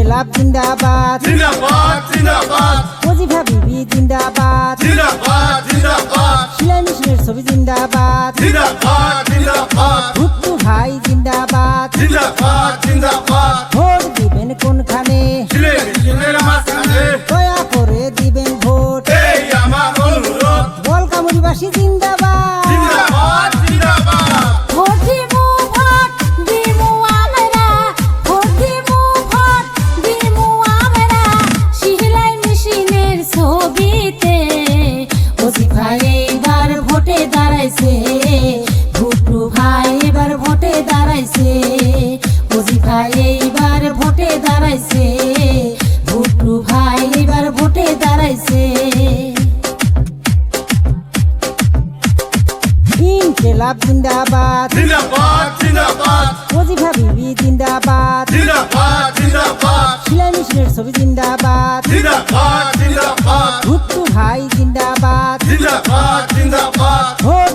ইনকিলাব জিন্দাবাদ জিন্দাবাদ জিন্দাবাদ ওজিফা বিবি জিন্দাবাদ জিন্দাবাদ জিন্দাবাদ শিলাই মিশনের ছবি জিন্দাবাদ জিন্দাবাদ জিন্দাবাদ ভুট্টু ভাই জিন্দাবাদ জিন্দাবাদ জিন্দাবাদ ভোট দিবেন কোনখানে ছিলে মিশনের মাঝখানে দয়া করে দিবেন ভোট এই আমার অনুরোধ বলকামুড়িবাসী জিন্দাবাদ জিন্দাবাদ জিন্দাবাদ ভোট দিমু ভোট দিমু আমরা ভোট দিমু ভোট দিমু আমরা শিলাই মেশিনের ছবিতে ওজিফা এবার ভোটে দাঁড়াইছে ভুট্টু ভাই এবার ভোটে দাঁড়াইছে ওজিফা এইবার ভোটে দাঁড়াইছে ভুট্টু ভাই এবার ভোটে দাঁড়াইছে ইনকিলাব জিন্দাবাদ জিন্দাবাদ জিন্দাবাদ ওজিফা বিবি জিন্দাবাদ জিন্দাবাদ জিন্দাবাদ শিলাই মিশনের ছবি জিন্দাবাদ জিন্দাবাদ জিন্দাবাদ ভুট্টু ভাই জিন্দাবাদ জিন্দাবাদ জিন্দাবাদ ভোট